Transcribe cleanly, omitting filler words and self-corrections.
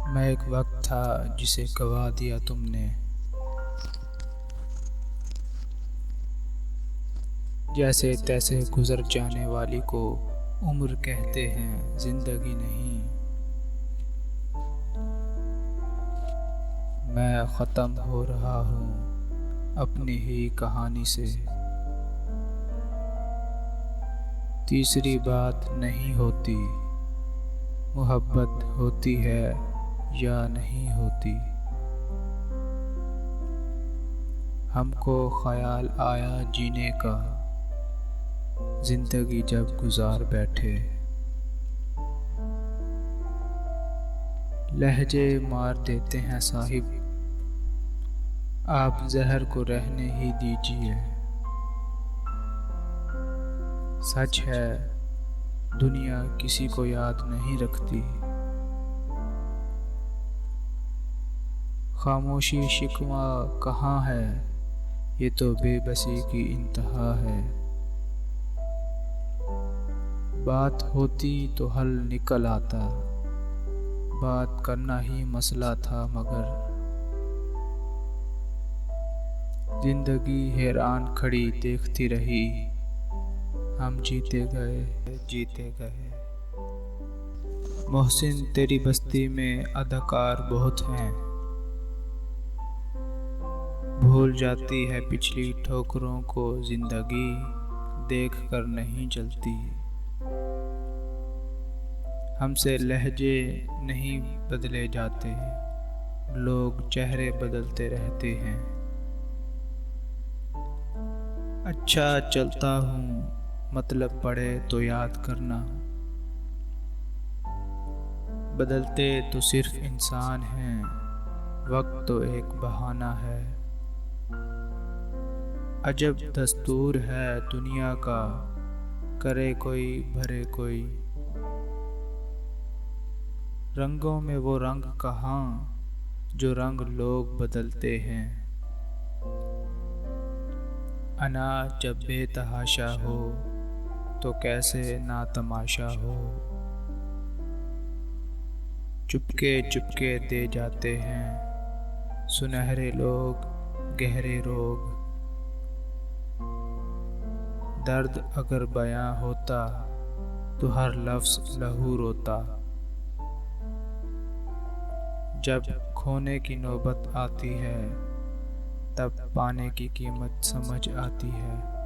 मैं एक वक्त था जिसे गवा दिया तुमने। जैसे तैसे गुजर जाने वाली को उम्र कहते हैं, जिंदगी नहीं। मैं ख़त्म हो रहा हूँ अपनी ही कहानी से। तीसरी बात नहीं होती, मोहब्बत होती है या नहीं होती। हमको ख्याल आया जीने का, जिंदगी जब गुजार बैठे। लहजे मार देते हैं साहिब, आप जहर को रहने ही दीजिए। सच है दुनिया किसी को याद नहीं रखती। खामोशी शिकवा कहाँ है, ये तो बेबसी की इंतहा है। बात होती तो हल निकल आता, बात करना ही मसला था मगर। जिंदगी हैरान खड़ी देखती रही, हम जीते गए। मोहसिन तेरी बस्ती में अदाकार बहुत हैं, भूल जाती है पिछली ठोकरों को जिंदगी, देख कर नहीं जलती। हमसे लहजे नहीं बदले जाते, लोग चेहरे बदलते रहते हैं। अच्छा चलता हूँ मतलब पड़े तो याद करना, बदलते तो सिर्फ इंसान हैं, वक्त तो एक बहाना है। अजब दस्तूर है दुनिया का, करे कोई भरे कोई। रंगों में वो रंग कहाँ जो रंग लोग बदलते हैं। अनाज जब बेतहाशा हो तो कैसे ना तमाशा हो। चुपके चुपके दे जाते हैं सुनहरे लोग गहरे रोग। दर्द अगर बयां होता तो हर लफ्ज़ लहू रोता। जब खोने की नौबत आती है तब पाने की कीमत समझ आती है।